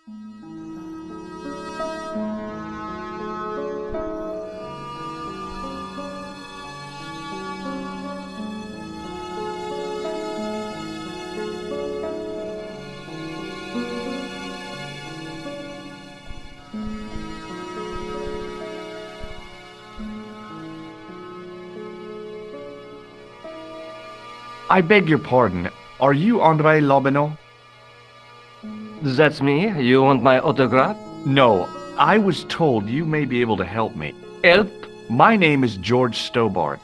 I beg your pardon. Are you André Lobineau? That's me. You want my autograph? No, I was told you may be able to help me. Help? My name is George Stobbart.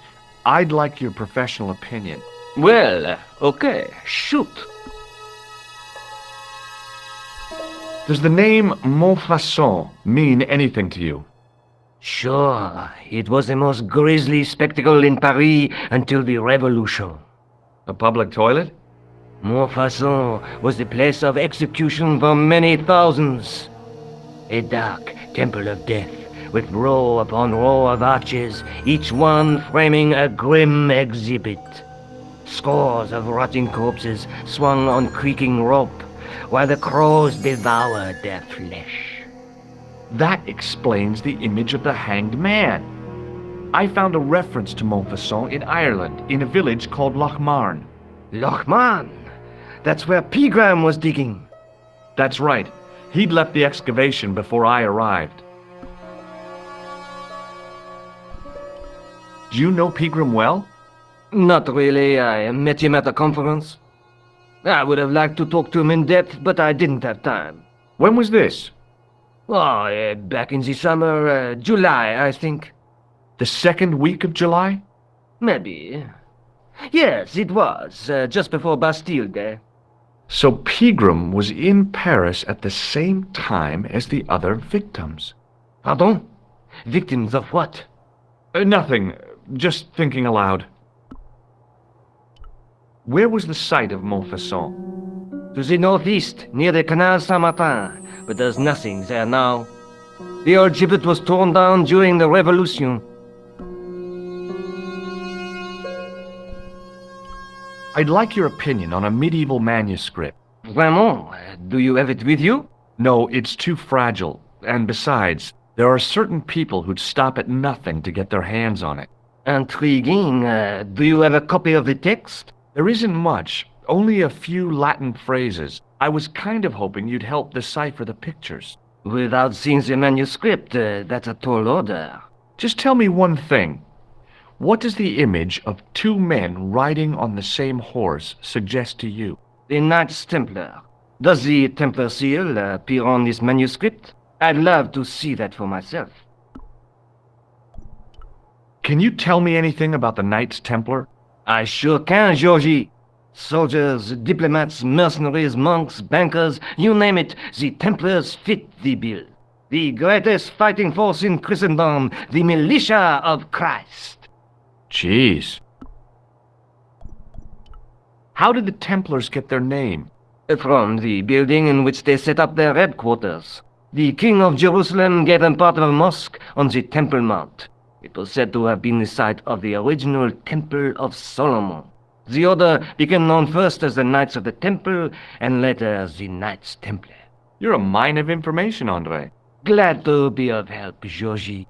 I'd like your professional opinion. Well, okay. Shoot. Does the name Montfaucon mean anything to you? Sure. It was the most grisly spectacle in Paris until the Revolution. A public toilet? Montfaucon was the place of execution for many thousands. A dark temple of death, with row upon row of arches, each one framing a grim exhibit. Scores of rotting corpses swung on creaking rope, while the crows devoured their flesh. That explains the image of the hanged man. I found a reference to Montfaucon in Ireland, in a village called Lochmarn. Lochmarn? That's where Pegram was digging. That's right. He'd left the excavation before I arrived. Do you know Pegram well? Not really. I met him at a conference. I would have liked to talk to him in depth, but I didn't have time. When was this? Oh, back in the summer, July, I think. The second week of July? Maybe. Yes, it was, just before Bastille Day. So Pegram was in Paris at the same time as the other victims. Pardon? Victims of what? Nothing. Just thinking aloud. Where was the site of Montfaucon? To the northeast, near the Canal Saint-Martin, but there's nothing there now. The old gibbet was torn down during the Revolution. I'd like your opinion on a medieval manuscript. Vraiment? Do you have it with you? No, it's too fragile. And besides, there are certain people who'd stop at nothing to get their hands on it. Intriguing. Do you have a copy of the text? There isn't much, only a few Latin phrases. I was kind of hoping you'd help decipher the pictures. Without seeing the manuscript, that's a tall order. Just tell me one thing. What does the image of two men riding on the same horse suggest to you? The Knights Templar. Does the Templar seal appear on this manuscript? I'd love to see that for myself. Can you tell me anything about the Knights Templar? I sure can, Georgie. Soldiers, diplomats, mercenaries, monks, bankers, you name it, the Templars fit the bill. The greatest fighting force in Christendom, the militia of Christ. Jeez. How did the Templars get their name? From the building in which they set up their headquarters. The King of Jerusalem gave them part of a mosque on the Temple Mount. It was said to have been the site of the original Temple of Solomon. The order became known first as the Knights of the Temple, and later as the Knights Templar. You're a mine of information, André. Glad to be of help, Georgie.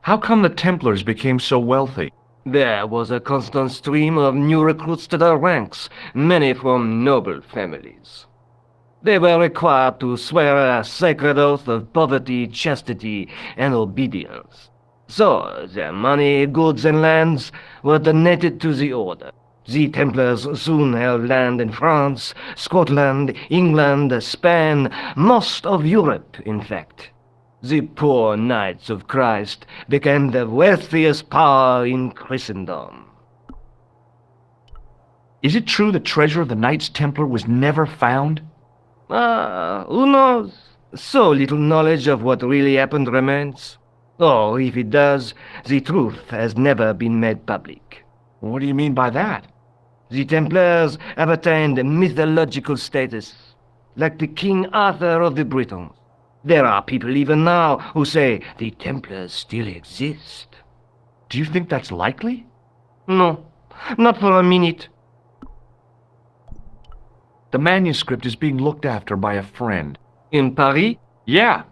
How come the Templars became so wealthy? There was a constant stream of new recruits to their ranks, many from noble families. They were required to swear a sacred oath of poverty, chastity, and obedience. So, their money, goods, and lands were donated to the order. The Templars soon held land in France, Scotland, England, Spain, most of Europe, in fact. The poor Knights of Christ became the wealthiest power in Christendom. Is it true the treasure of the Knights Templar was never found? Who knows? So little knowledge of what really happened remains. Or, if it does, the truth has never been made public. What do you mean by that? The Templars have attained mythological status, like the King Arthur of the Britons. There are people even now who say the Templars still exist. Do you think that's likely? No, not for a minute. The manuscript is being looked after by a friend. In Paris? Yeah,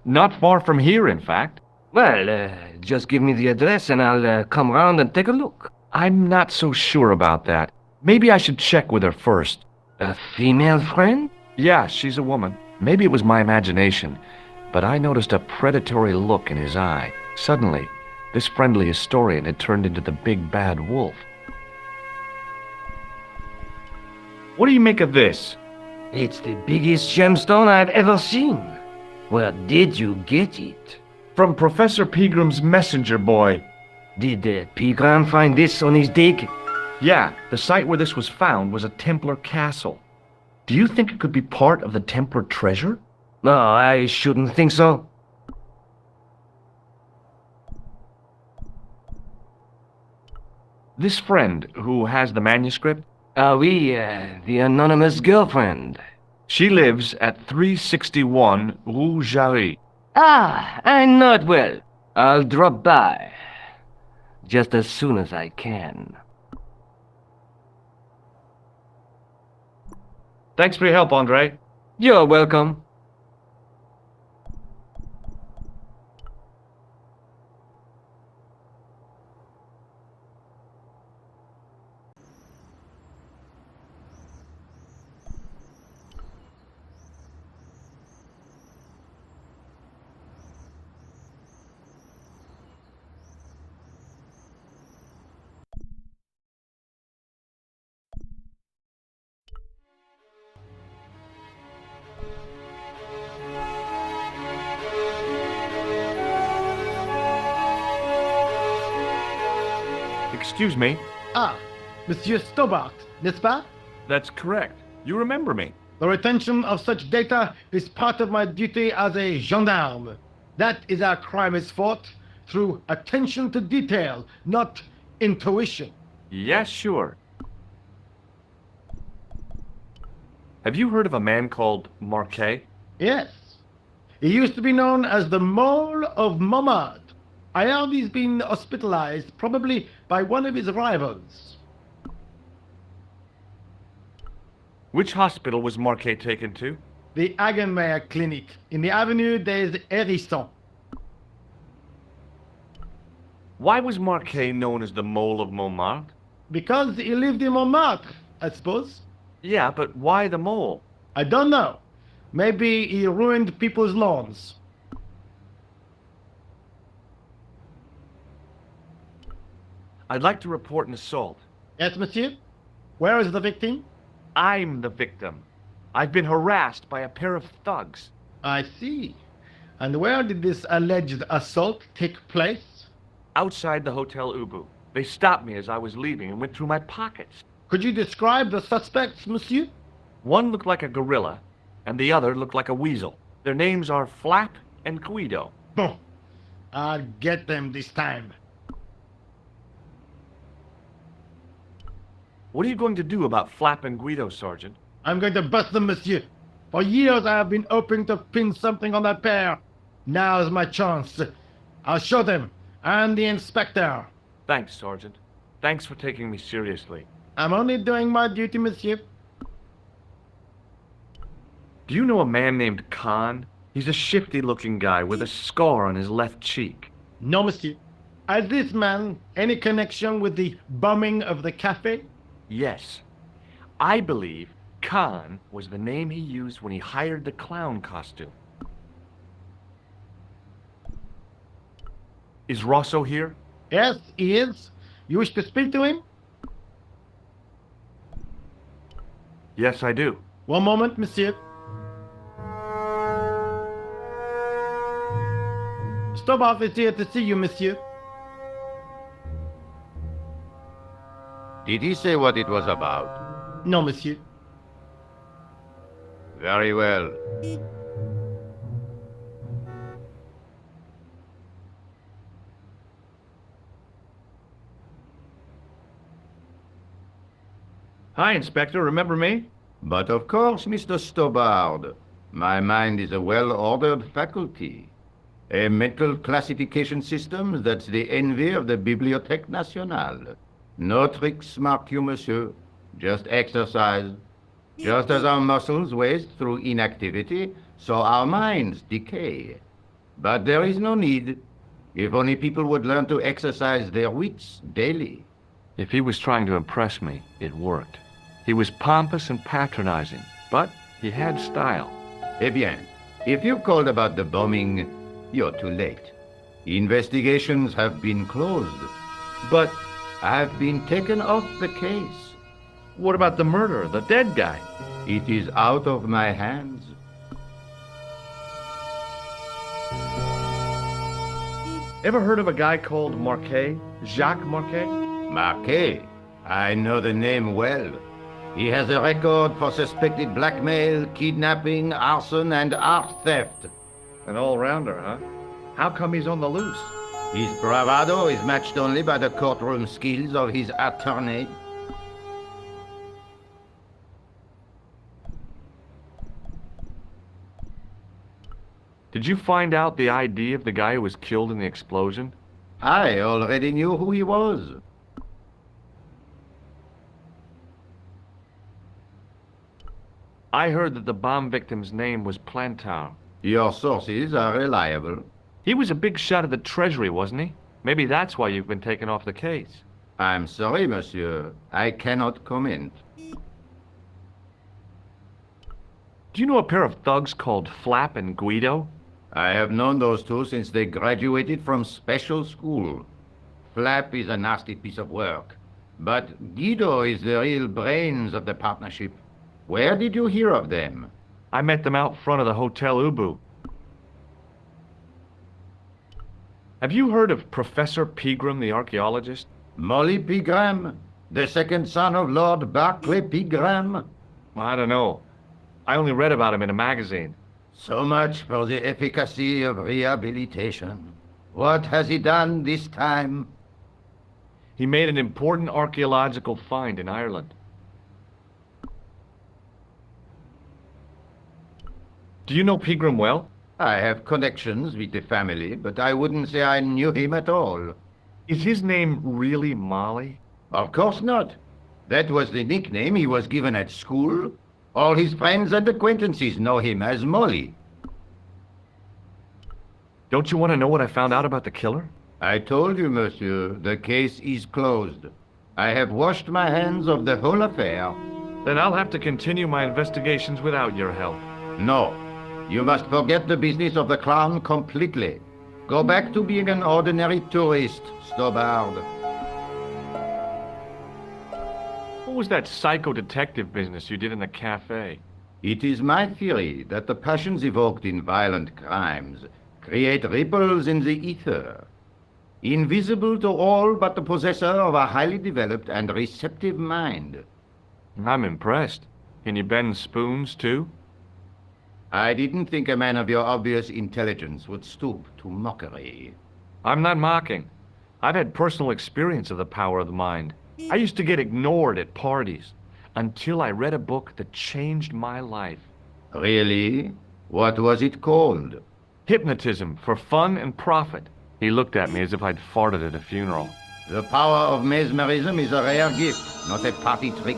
not far from here, in fact. Well, just give me the address and I'll come round and take a look. I'm not so sure about that. Maybe I should check with her first. A female friend? Yeah, she's a woman. Maybe it was my imagination, but I noticed a predatory look in his eye. Suddenly, this friendly historian had turned into the big bad wolf. What do you make of this? It's the biggest gemstone I've ever seen. Where did you get it? From Professor Pegram's messenger boy. Did Pegram find this on his dig? Yeah, the site where this was found was a Templar castle. Do you think it could be part of the Templar treasure? No, I shouldn't think so. This friend who has the manuscript? The anonymous girlfriend. She lives at 361 Rue Jarry. Ah, I know it well. I'll drop by. Just as soon as I can. Thanks for your help, Andre. You're welcome. Excuse me? Ah, Monsieur Stobbart, n'est-ce pas? That's correct. You remember me. The retention of such data is part of my duty as a gendarme. That is how crime is fought, through attention to detail, not intuition. Yes, sure. Have you heard of a man called Marquet? Yes. He used to be known as the Mole of Montmartre. I heard he's been hospitalized, probably by one of his rivals. Which hospital was Marquet taken to? The Hagenmeyer Clinic, in the Avenue des Hérissons. Why was Marquet known as the Mole of Montmartre? Because he lived in Montmartre, I suppose. Yeah, but why the mole? I don't know. Maybe he ruined people's lawns. I'd like to report an assault. Yes, monsieur? Where is the victim? I'm the victim. I've been harassed by a pair of thugs. I see. And where did this alleged assault take place? Outside the Hotel Ubu. They stopped me as I was leaving and went through my pockets. Could you describe the suspects, monsieur? One looked like a gorilla, and the other looked like a weasel. Their names are Flap and Guido. Bon. I'll get them this time. What are you going to do about Flap and Guido, Sergeant? I'm going to bust them, monsieur. For years I have been hoping to pin something on that pair. Now's my chance. I'll show them. I'm the inspector. Thanks, Sergeant. Thanks for taking me seriously. I'm only doing my duty, monsieur. Do you know a man named Khan? He's a shifty-looking guy with a scar on his left cheek. No, monsieur. Has this man any connection with the bombing of the café? Yes. I believe Khan was the name he used when he hired the clown costume. Is Rosso here? Yes, he is. You wish to speak to him? Yes, I do. One moment, monsieur. Stobbart is here to see you, monsieur. Did he say what it was about? No, monsieur. Very well. Hi, Inspector. Remember me? But of course, Mr. Stobbart. My mind is a well-ordered faculty. A mental classification system that's the envy of the Bibliothèque Nationale. No tricks, mark you, monsieur. Just exercise. Just as our muscles waste through inactivity, so our minds decay. But there is no need. If only people would learn to exercise their wits daily. If he was trying to impress me, it worked. He was pompous and patronizing, but he had style. Eh bien, if you called about the bombing, you're too late. Investigations have been closed, but I've been taken off the case. What about the murderer, the dead guy? It is out of my hands. Ever heard of a guy called Marquet? Jacques Marquet? Marquet. I know the name well. He has a record for suspected blackmail, kidnapping, arson, and art theft. An all-rounder, huh? How come he's on the loose? His bravado is matched only by the courtroom skills of his attorney. Did you find out the ID of the guy who was killed in the explosion? I already knew who he was. I heard that the bomb victim's name was Plantard. Your sources are reliable. He was a big shot at the Treasury, wasn't he? Maybe that's why you've been taken off the case. I'm sorry, monsieur. I cannot comment. Do you know a pair of thugs called Flap and Guido? I have known those two since they graduated from special school. Flap is a nasty piece of work, but Guido is the real brains of the partnership. Where did you hear of them? I met them out front of the Hotel Ubu. Have you heard of Professor Pegram, the archaeologist? Molly Pegram, the second son of Lord Barclay Pegram? I don't know. I only read about him in a magazine. So much for the efficacy of rehabilitation. What has he done this time? He made an important archaeological find in Ireland. Do you know Pegram well? I have connections with the family, but I wouldn't say I knew him at all. Is his name really Molly? Of course not. That was the nickname he was given at school. All his friends and acquaintances know him as Molly. Don't you want to know what I found out about the killer? I told you, monsieur, the case is closed. I have washed my hands of the whole affair. Then I'll have to continue my investigations without your help. No, you must forget the business of the clown completely. Go back to being an ordinary tourist, Stobbart. What was that psycho-detective business you did in the café? It is my theory that the passions evoked in violent crimes create ripples in the ether, invisible to all but the possessor of a highly developed and receptive mind. I'm impressed. Can you bend spoons, too? I didn't think a man of your obvious intelligence would stoop to mockery. I'm not mocking. I've had personal experience of the power of the mind. I used to get ignored at parties until I read a book that changed my life. Really? What was it called? Hypnotism for Fun and Profit. He looked at me as if I'd farted at a funeral. The power of mesmerism is a rare gift, not a party trick.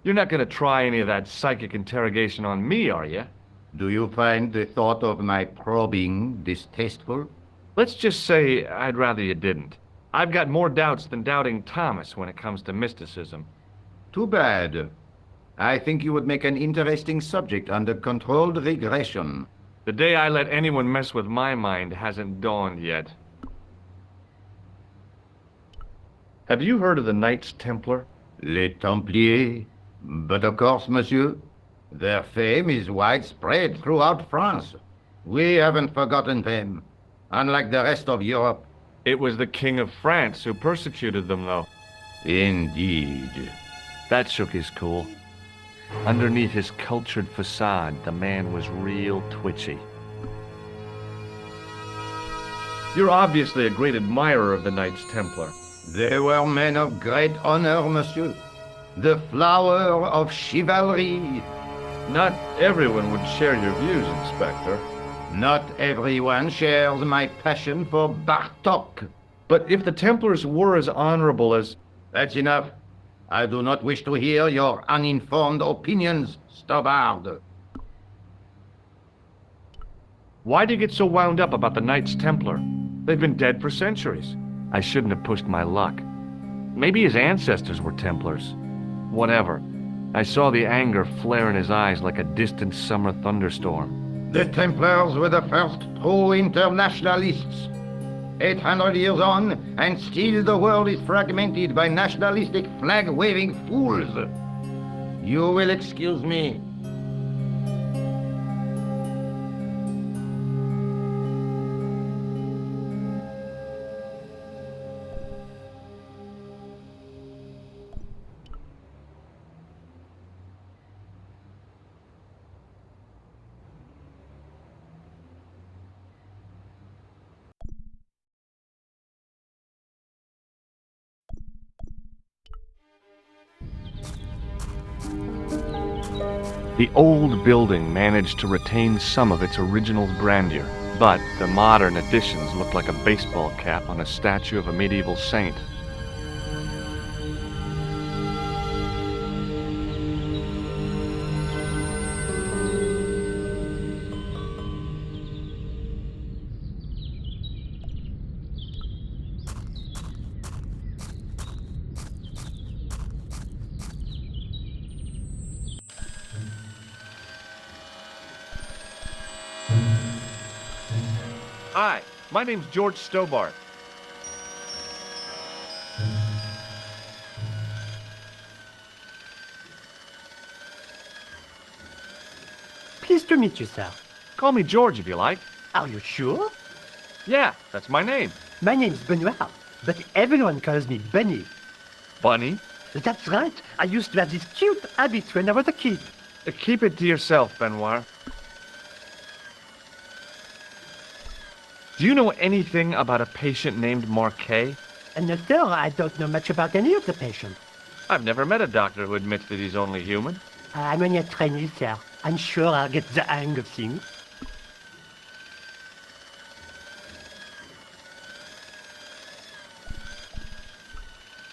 You're not going to try any of that psychic interrogation on me, are you? Do you find the thought of my probing distasteful? Let's just say I'd rather you didn't. I've got more doubts than doubting Thomas when it comes to mysticism. Too bad. I think you would make an interesting subject under controlled regression. The day I let anyone mess with my mind hasn't dawned yet. Have you heard of the Knights Templar? Les Templiers? But of course, monsieur, their fame is widespread throughout France. We haven't forgotten them, unlike the rest of Europe. It was the King of France who persecuted them, though. Indeed. That shook his cool. Underneath his cultured facade, the man was real twitchy. You're obviously a great admirer of the Knights Templar. They were men of great honor, monsieur. The flower of chivalry. Not everyone would share your views, Inspector. Not everyone shares my passion for Bartok. But if the Templars were as honorable as... That's enough. I do not wish to hear your uninformed opinions, Stobbart. Why do you get so wound up about the Knights Templar? They've been dead for centuries. I shouldn't have pushed my luck. Maybe his ancestors were Templars. Whatever. I saw the anger flare in his eyes like a distant summer thunderstorm. The Templars were the first true internationalists. 800 years on, and still the world is fragmented by nationalistic flag-waving fools. You will excuse me. The old building managed to retain some of its original grandeur, but the modern additions looked like a baseball cap on a statue of a medieval saint. Hi, my name's George Stobbart. Pleased to meet you, sir. Call me George if you like. Are you sure? Yeah, that's my name. My name's Benoit, but everyone calls me Bunny. Bunny? That's right. I used to have this cute habit when I was a kid. Keep it to yourself, Benoit. Do you know anything about a patient named Marquet? And no, sir, I don't know much about any of the patients. I've never met a doctor who admits that he's only human. I'm only a trainee, sir. I'm sure I'll get the hang of things.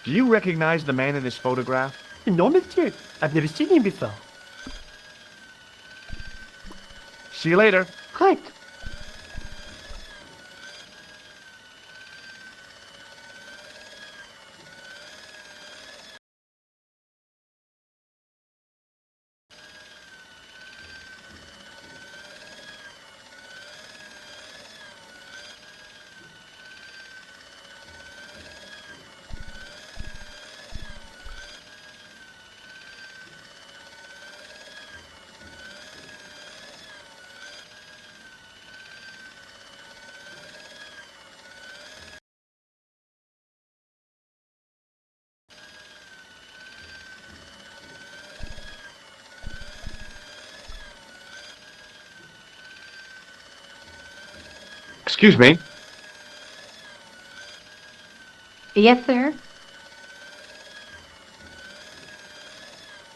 Do you recognize the man in this photograph? No, monsieur. I've never seen him before. See you later. Right. Excuse me. Yes, sir.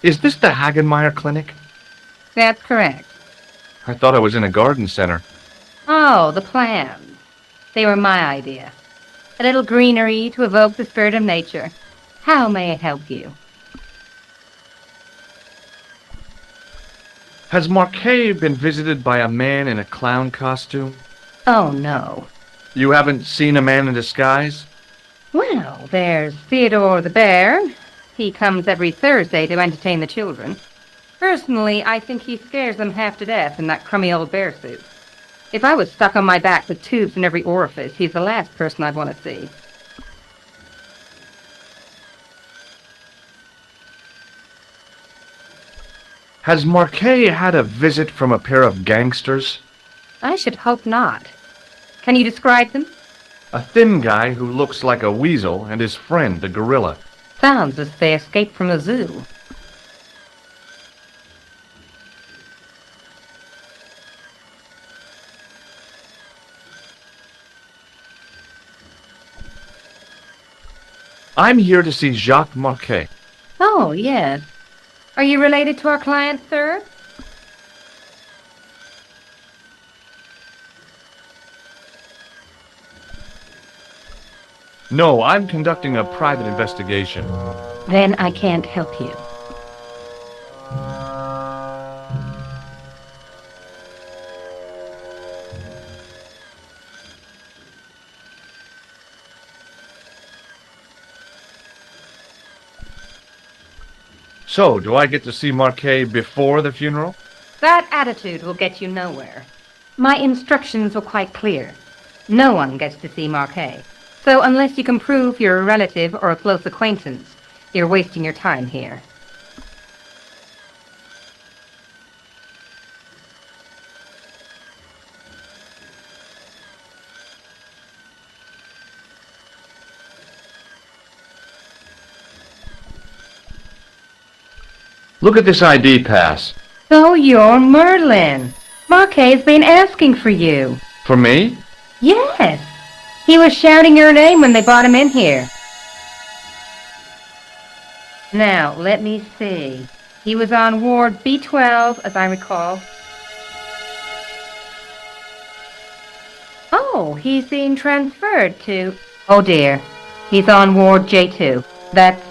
Is this the Hagenmeyer Clinic? That's correct. I thought I was in a garden center. Oh, the plans. They were my idea. A little greenery to evoke the spirit of nature. How may I help you? Has Marquet been visited by a man in a clown costume? Oh, no. You haven't seen a man in disguise? Well, there's Theodore the bear. He comes every Thursday to entertain the children. Personally, I think he scares them half to death in that crummy old bear suit. If I was stuck on my back with tubes in every orifice, he's the last person I'd want to see. Has Marquet had a visit from a pair of gangsters? I should hope not. Can you describe them? A thin guy who looks like a weasel and his friend, the gorilla. Sounds as if they escaped from a zoo. I'm here to see Jacques Marquet. Oh, yes. Are you related to our client, sir? No, I'm conducting a private investigation. Then I can't help you. So, do I get to see Marquet before the funeral? That attitude will get you nowhere. My instructions were quite clear. No one gets to see Marquet. So unless you can prove you're a relative or a close acquaintance, you're wasting your time here. Look at this ID pass. So you're Merlin. Marquet's been asking for you. For me? Yes. He was shouting your name when they brought him in here. Now, let me see. He was on Ward B12, as I recall. Oh, he's being transferred to... Oh dear. He's on Ward J2. That's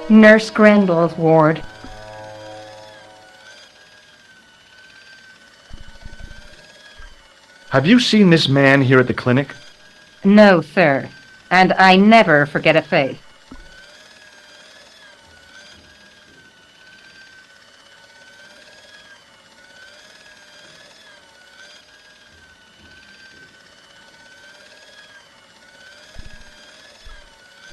Nurse Grendel's ward. Have you seen this man here at the clinic? No, sir. And I never forget a face.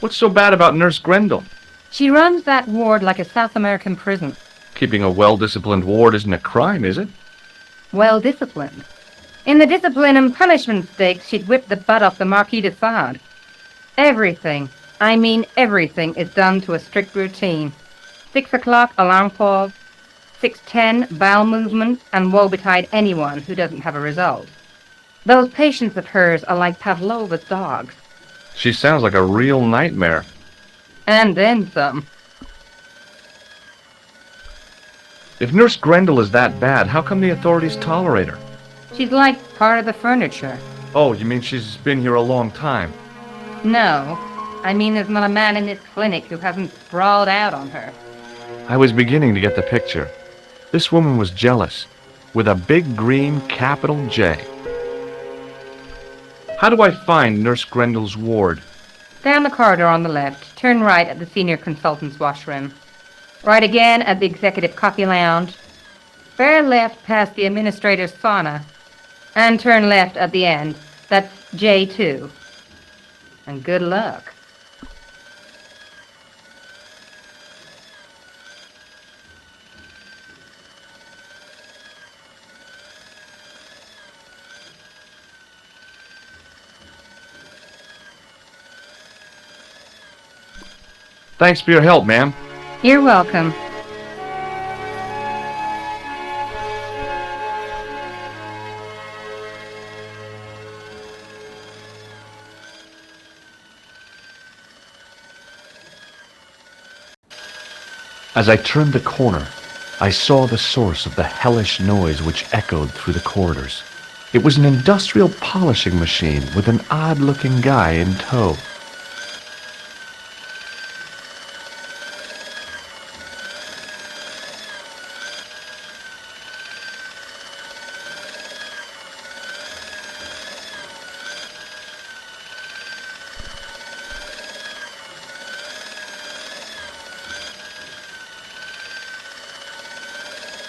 What's so bad about Nurse Grendel? She runs that ward like a South American prison. Keeping a well-disciplined ward isn't a crime, is it? Well disciplined. In the discipline and punishment stakes, she'd whip the butt off the Marquis de Sade. Everything, I mean everything, is done to a strict routine. 6 o'clock, alarm call. 6:10, bowel movement, and woe betide anyone who doesn't have a result. Those patients of hers are like Pavlova's dogs. She sounds like a real nightmare. And then some. If Nurse Grendel is that bad, how come the authorities tolerate her? She's like part of the furniture. Oh, you mean she's been here a long time? No, I mean there's not a man in this clinic who hasn't sprawled out on her. I was beginning to get the picture. This woman was jealous, with a big green capital J. How do I find Nurse Grendel's ward? Down the corridor on the left, turn right at the senior consultant's washroom. Right again at the executive coffee lounge. Bear left past the administrator's sauna. And turn left at the end. That's J2. And good luck. Thanks for your help, ma'am. You're welcome. As I turned the corner, I saw the source of the hellish noise which echoed through the corridors. It was an industrial polishing machine with an odd-looking guy in tow.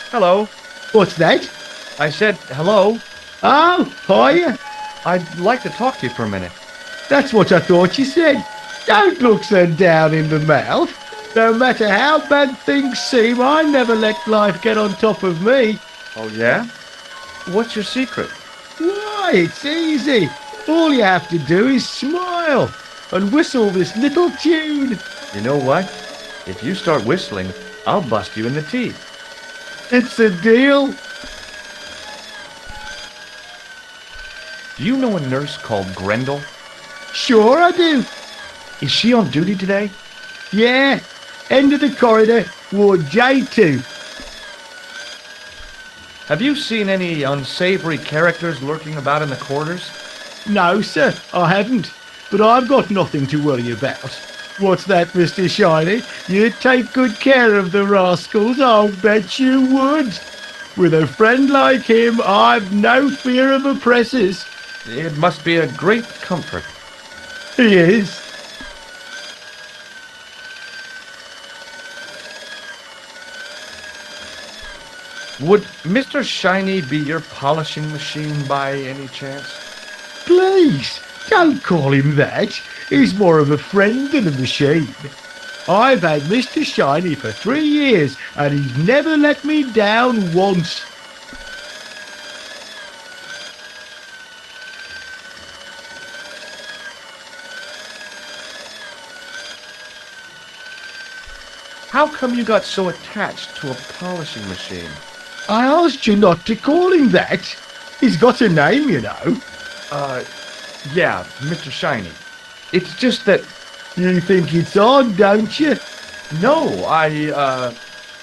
Hello. What's that? I said hello. Oh, hiya. I'd like to talk to you for a minute. That's what I thought you said. Don't look so down in the mouth. No matter how bad things seem, I never let life get on top of me. Oh, yeah? What's your secret? Why, it's easy. All you have to do is smile and whistle this little tune. You know what? If you start whistling, I'll bust you in the teeth. It's a deal. Do you know a nurse called Grendel? Sure I do. Is she on duty today? Yeah, end of the corridor, Ward J2. Have you seen any unsavory characters lurking about in the corridors? No, sir, I haven't. but I've got nothing to worry about. What's that, Mr. Shiny? You'd take good care of the rascals, I'll bet you would. With a friend like him, I've no fear of oppressors. It must be a great comfort. He is. Would Mr. Shiny be your polishing machine by any chance? Please, don't call him that. He's more of a friend than a machine. I've had Mr. Shiny for 3 years, and he's never let me down once. How come you got so attached to a polishing machine? I asked you not to call him that. He's got a name, you know. Yeah, Mr. Shiny. It's just that... You think it's odd, don't you? No, I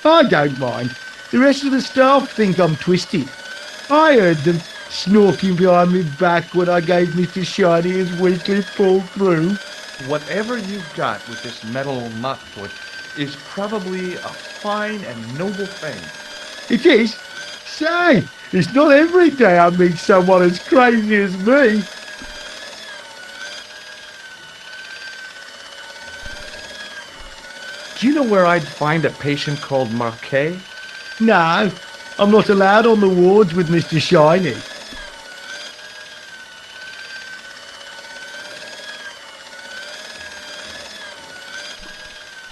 don't mind. The rest of the staff think I'm twisted. I heard them snorking behind me back when I gave Mr. Shiny his weekly pull through. Whatever you've got with this metal mopfoot is probably a fine and noble thing. It is? Say, it's not every day I meet someone as crazy as me. Do you know where I'd find a patient called Marquet? No, I'm not allowed on the wards with Mr. Shiny.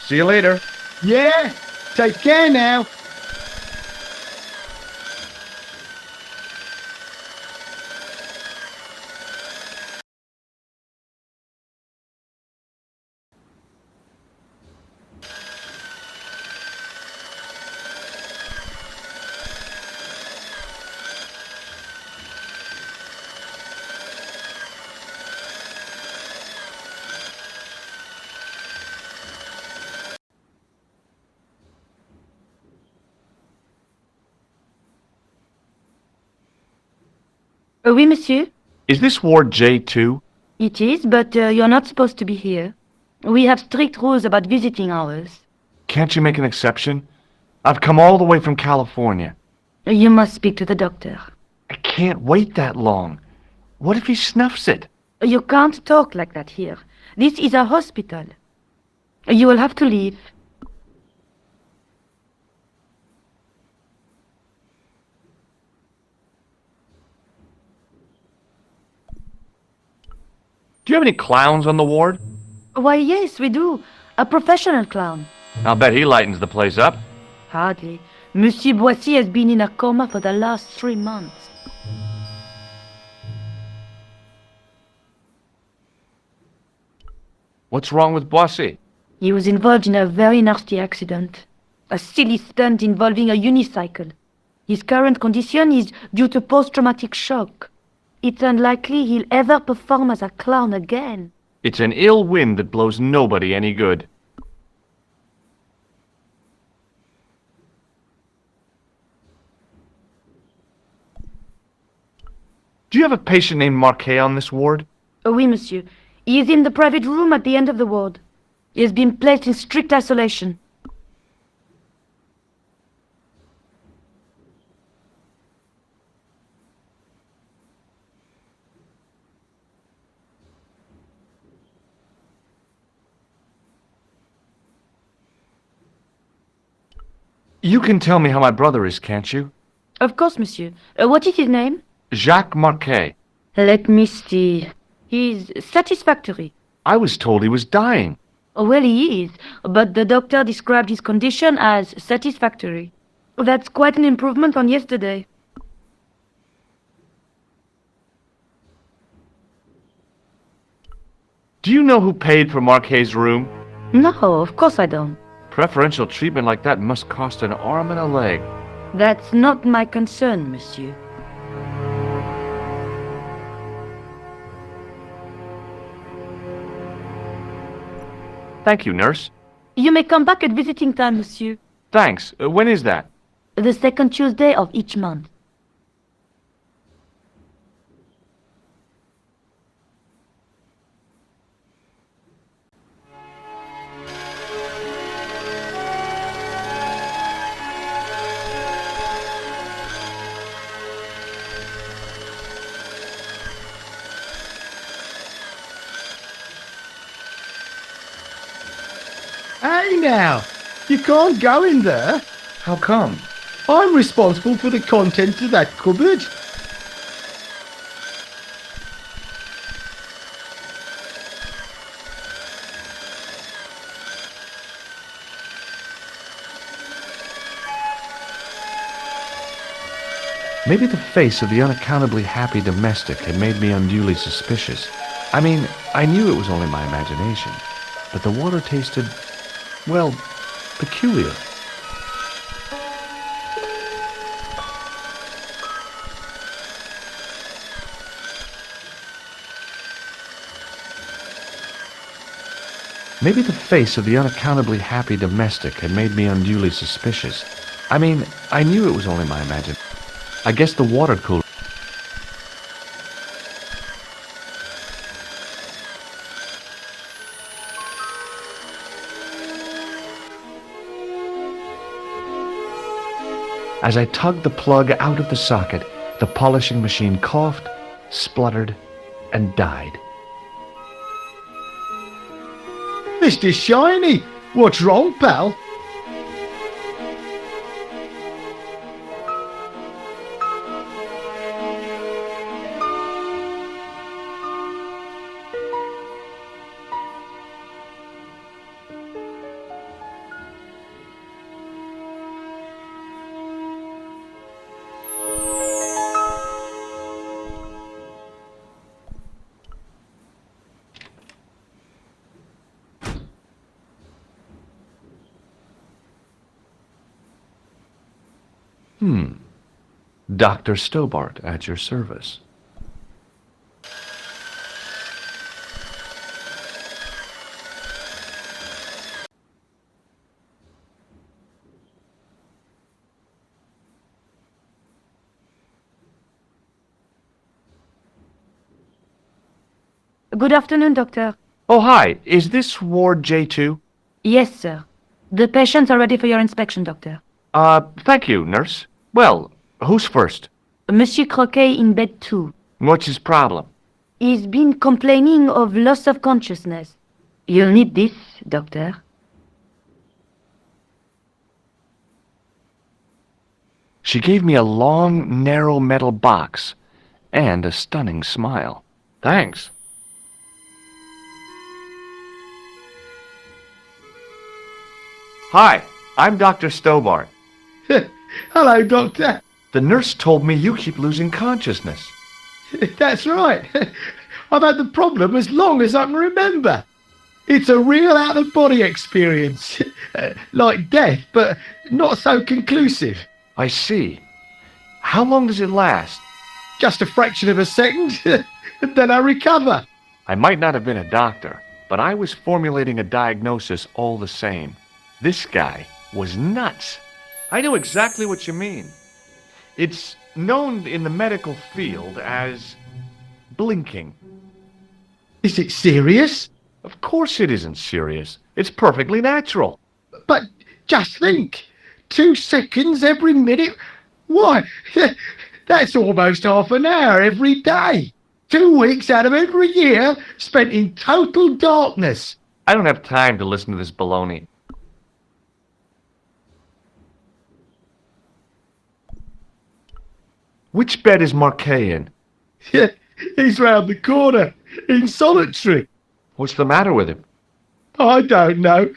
See you later. Yeah, take care now. Oui, monsieur. Is this Ward J2? It is, but you're not supposed to be here. We have strict rules about visiting hours. Can't you make an exception? I've come all the way from California. You must speak to the doctor. I can't wait that long. What if he snuffs it? You can't talk like that here. This is a hospital. You will have to leave. Do you have any clowns on the ward? Why, yes, we do. A professional clown. I'll bet he lightens the place up. Hardly. Monsieur Boissy has been in a coma for the last 3 months. What's wrong with Boissy? He was involved in a very nasty accident. A silly stunt involving a unicycle. His current condition is due to post-traumatic shock. It's unlikely he'll ever perform as a clown again. It's an ill wind that blows nobody any good. Do you have a patient named Marquet on this ward? Oui, monsieur. He is in the private room at the end of the ward. He has been placed in strict isolation. You can tell me how my brother is, can't you? Of course, monsieur. What is his name? Jacques Marquet. Let me see. He's satisfactory. I was told he was dying. Well, he is, but the doctor described his condition as satisfactory. That's quite an improvement on yesterday. Do you know who paid for Marquet's room? No, of course I don't. Preferential treatment like that must cost an arm and a leg. That's not my concern, monsieur. Thank you, nurse. You may come back at visiting time, monsieur. Thanks. When is that? The second Tuesday of each month. Hey now, you can't go in there. How come? I'm responsible for the contents of that cupboard. Maybe the face of the unaccountably happy domestic had made me unduly suspicious. I mean, I knew it was only my imagination, but the water tasted, well, peculiar. Maybe the face of the unaccountably happy domestic had made me unduly suspicious. I mean, I knew it was only my imagination. I guess the water cooler. As I tugged the plug out of the socket, the polishing machine coughed, spluttered, and died. Mr. Shiny, what's wrong, pal? Dr. Stobbart at your service. Good afternoon, Doctor. Oh, hi. Is this Ward J2? Yes, sir. The patients are ready for your inspection, Doctor. Thank you, nurse. Well, who's first? Monsieur Croquet in bed 2. What's his problem? He's been complaining of loss of consciousness. You'll need this, Doctor. She gave me a long, narrow metal box and a stunning smile. Thanks. Hi, I'm Dr. Stobbart. Hello, Doctor. The nurse told me you keep losing consciousness. That's right. I've had the problem as long as I can remember. It's a real out-of-body experience. Like death, but not so conclusive. I see. How long does it last? Just a fraction of a second, and then I recover. I might not have been a doctor, but I was formulating a diagnosis all the same. This guy was nuts. I know exactly what you mean. It's known in the medical field as blinking. Is it serious? Of course it isn't serious. It's perfectly natural. But just think, 2 seconds every minute. Why, that's almost half an hour every day. 2 weeks out of every year spent in total darkness. I don't have time to listen to this baloney. Which bed is Marquet in? He's round the corner, in solitary. What's the matter with him? I don't know,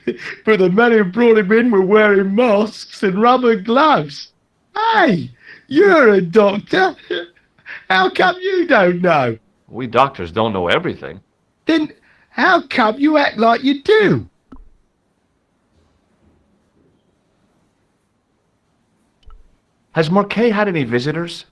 but the men who brought him in were wearing masks and rubber gloves. Hey, you're a doctor. How come you don't know? We doctors don't know everything. Then how come you act like you do? Has Marquet had any visitors?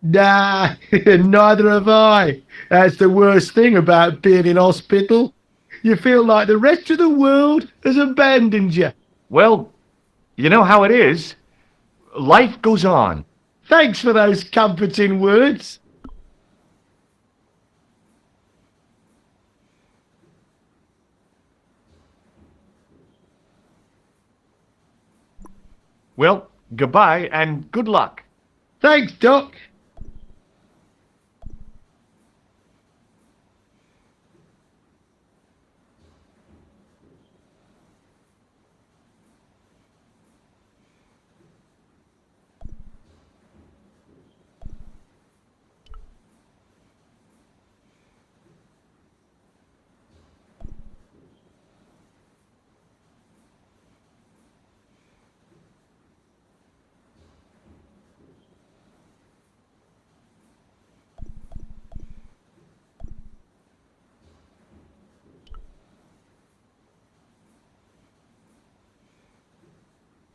Nah, neither have I. That's the worst thing about being in hospital. You feel like the rest of the world has abandoned you. Well, you know how it is. Life goes on. Thanks for those comforting words. Well, goodbye and good luck. Thanks, Doc.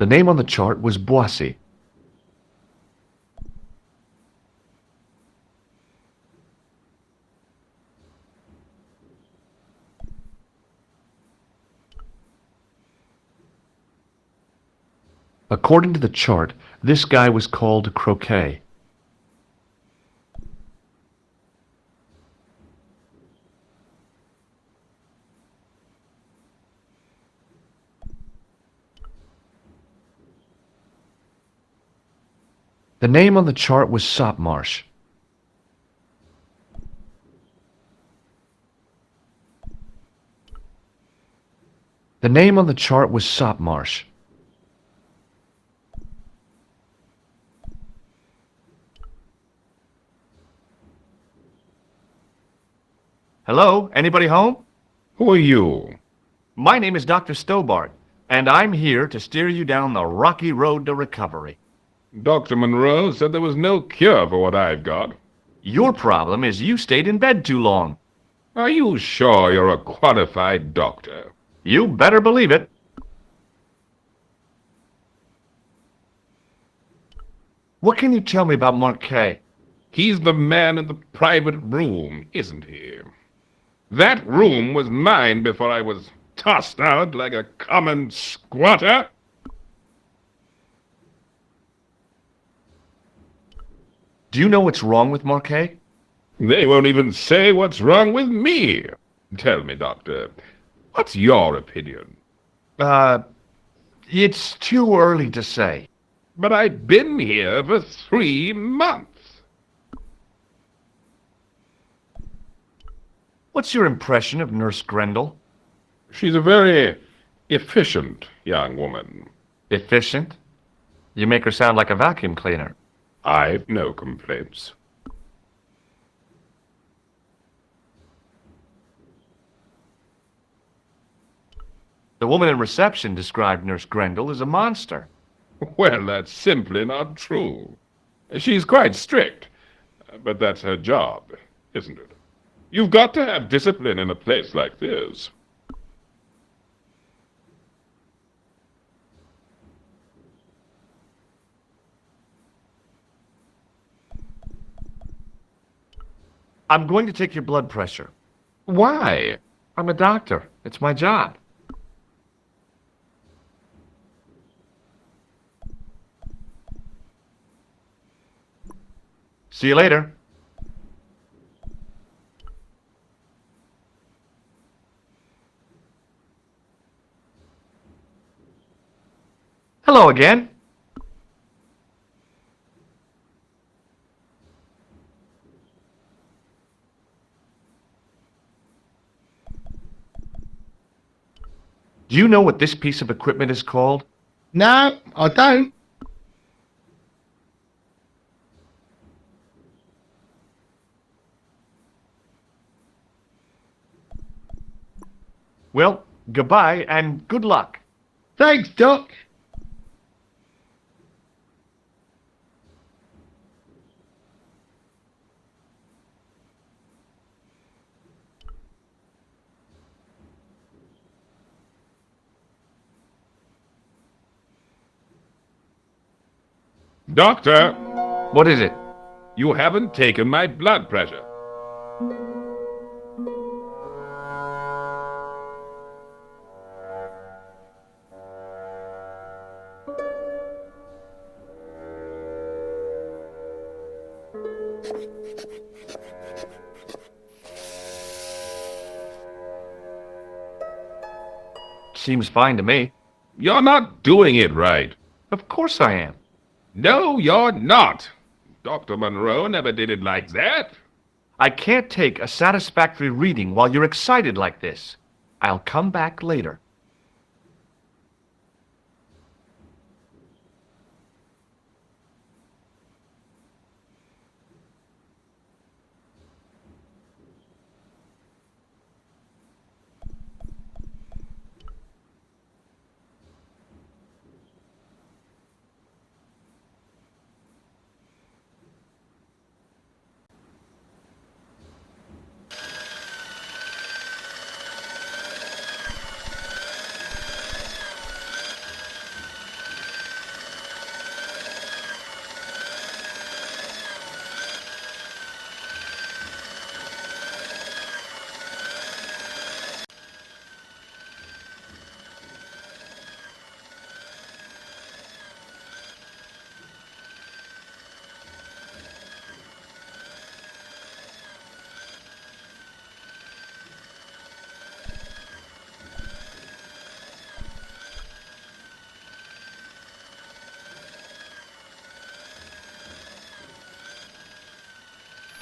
The name on the chart was Boissy. According to the chart, this guy was called Croquet. The name on the chart was Sopmarsh. The name on the chart was Sopmarsh. Hello? Anybody home? Who are you? My name is Dr. Stobbart, and I'm here to steer you down the rocky road to recovery. Dr. Monroe said there was no cure for what I've got. Your problem is you stayed in bed too long. Are you sure you're a qualified doctor? You better believe it. What can you tell me about Marquet? He's the man in the private room, isn't he? That room was mine before I was tossed out like a common squatter. Do you know what's wrong with Marquet? They won't even say what's wrong with me. Tell me, Doctor, what's your opinion? It's too early to say. But I've been here for 3 months. What's your impression of Nurse Grendel? She's a very efficient young woman. Efficient? You make her sound like a vacuum cleaner. I've no complaints. The woman in reception described Nurse Grendel as a monster. Well, that's simply not true. She's quite strict, but that's her job, isn't it? You've got to have discipline in a place like this. I'm going to take your blood pressure. Why? I'm a doctor. It's my job. See you later. Hello again. Do you know what this piece of equipment is called? No, I don't. Well, goodbye and good luck. Thanks, Doc. Doctor, What is it? you haven't taken my blood pressure. Seems fine to me. You're not doing it right. Of course I am. No, you're not. Dr. Monroe never did it like that. I can't take a satisfactory reading while you're excited like this. I'll come back later.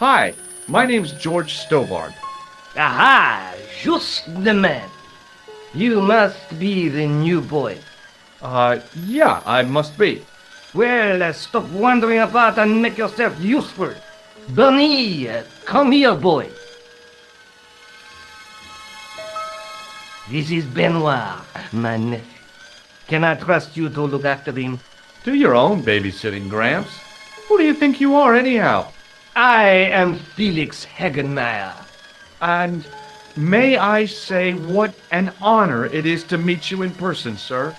Hi, my name's George Stobbart. Aha! Just the man. You must be the new boy. Yeah, I must be. Well, stop wandering about and make yourself useful. Bernie, come here, boy. This is Benoit, my nephew. Can I trust you to look after him? Do your own babysitting, Gramps. Who do you think you are, anyhow? I am Felix Hagenmeyer. And may I say what an honor it is to meet you in person, sir.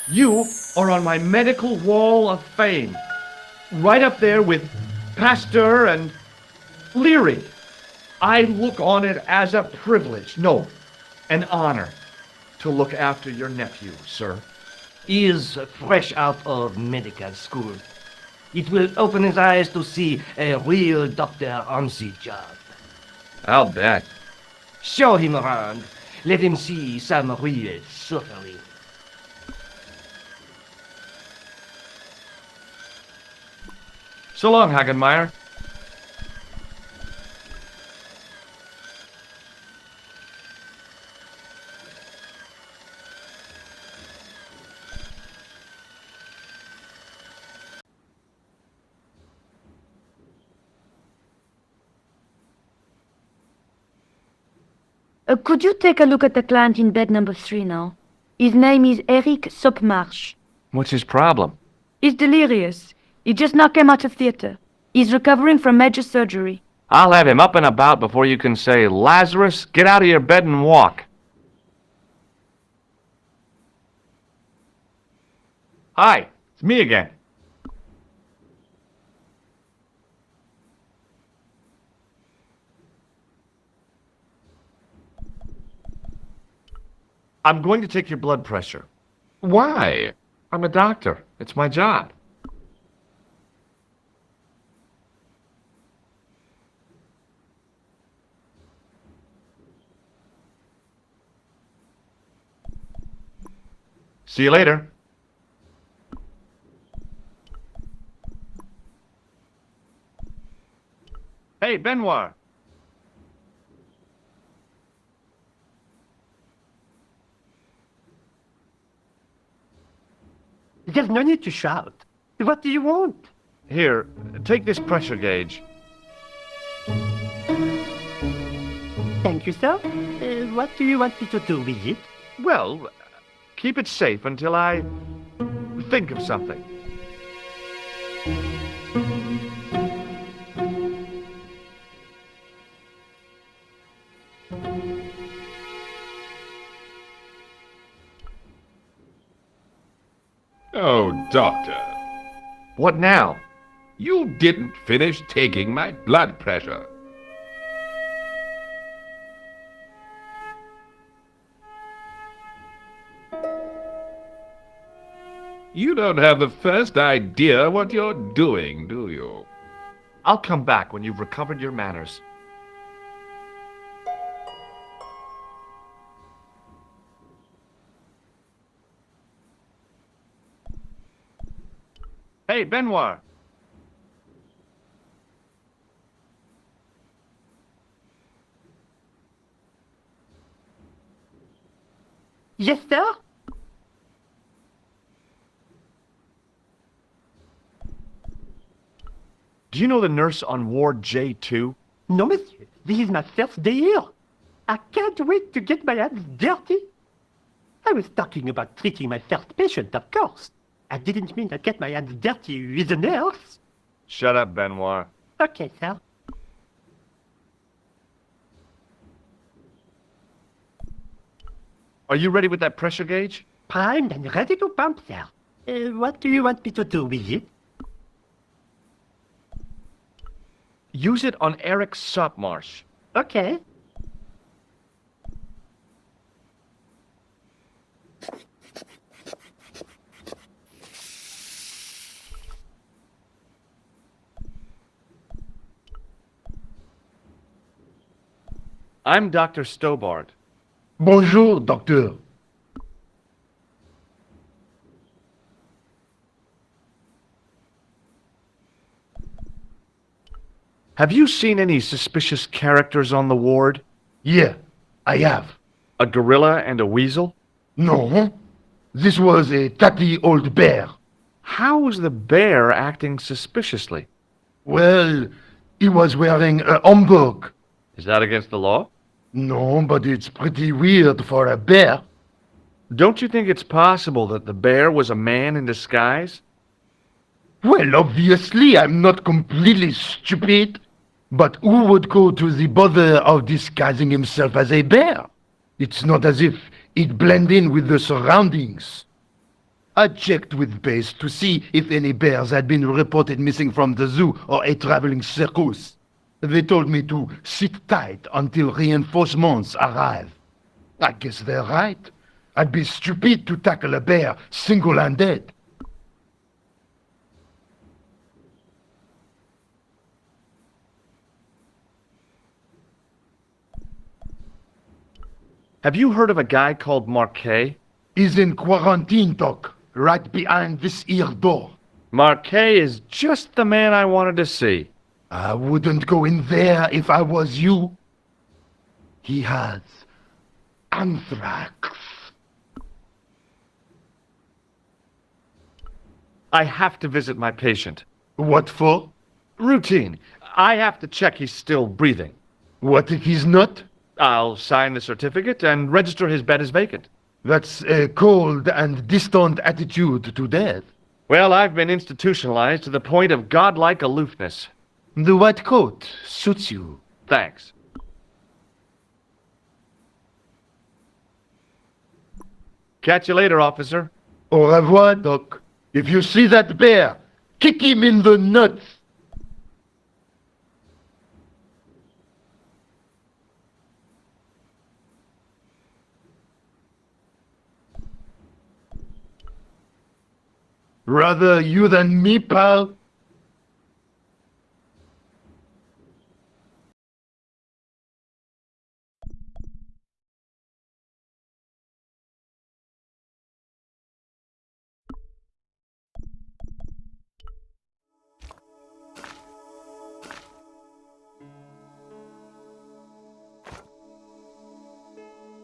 You are on my medical wall of fame. Right up there with Pasteur and Leary. I look on it as a privilege, no, an honor, to look after your nephew, sir. He is fresh out of medical school. It will open his eyes to see a real doctor on the job. I'll bet. Show him around. Let him see some real suffering. So long, Hagenmeyer. Could you take a look at the client in bed number 3 now? His name is Eric Sopmarsh. What's his problem? He's delirious. He just now came out of theater. He's recovering from major surgery. I'll have him up and about before you can say, Lazarus, get out of your bed and walk. Hi, it's me again. I'm going to take your blood pressure. Why? I'm a doctor. It's my job. See you later. Hey, Benoit. There's no need to shout. What do you want? Here, take this pressure gauge. Thank you, sir. What do you want me to do with it? Well, keep it safe until I think of something. Oh, Doctor, What now? you didn't finish taking my blood pressure. You don't have the first idea what you're doing, do you? I'll come back when you've recovered your manners. Hey, Benoit. Yes, sir? Do you know the nurse on Ward J2? No, monsieur. This is my first day here. I can't wait to get my hands dirty. I was talking about treating my first patient, of course. I didn't mean to get my hands dirty with a nurse. Shut up, Benoit. Okay, sir. Are you ready with that pressure gauge? Primed and ready to pump, sir. What do you want me to do with it? Use it on Eric Sopmarsh. Okay. I'm Dr. Stobbart. Bonjour, docteur. Have you seen any suspicious characters on the ward? Yeah, I have. A gorilla and a weasel? No, this was a tatty old bear. How is the bear acting suspiciously? Well, he was wearing a homburg. Is that against the law? No, but it's pretty weird for a bear. Don't you think it's possible that the bear was a man in disguise? Well, obviously, I'm not completely stupid. But who would go to the bother of disguising himself as a bear? It's not as if he'd blend in with the surroundings. I checked with base to see if any bears had been reported missing from the zoo or a traveling circus. They told me to sit tight until reinforcements arrive. I guess they're right. I'd be stupid to tackle a bear single-handed. Have you heard of a guy called Marquet? He's in quarantine, Doc, right behind this here door. Marquet is just the man I wanted to see. I wouldn't go in there if I was you. He has anthrax. I have to visit my patient. What for? Routine. I have to check he's still breathing. What if he's not? I'll sign the certificate and register his bed as vacant. That's a cold and distant attitude to death. Well, I've been institutionalized to the point of godlike aloofness. The white coat suits you. Thanks. Catch you later, officer. Au revoir, Doc. If you see that bear, kick him in the nuts. Rather you than me, pal?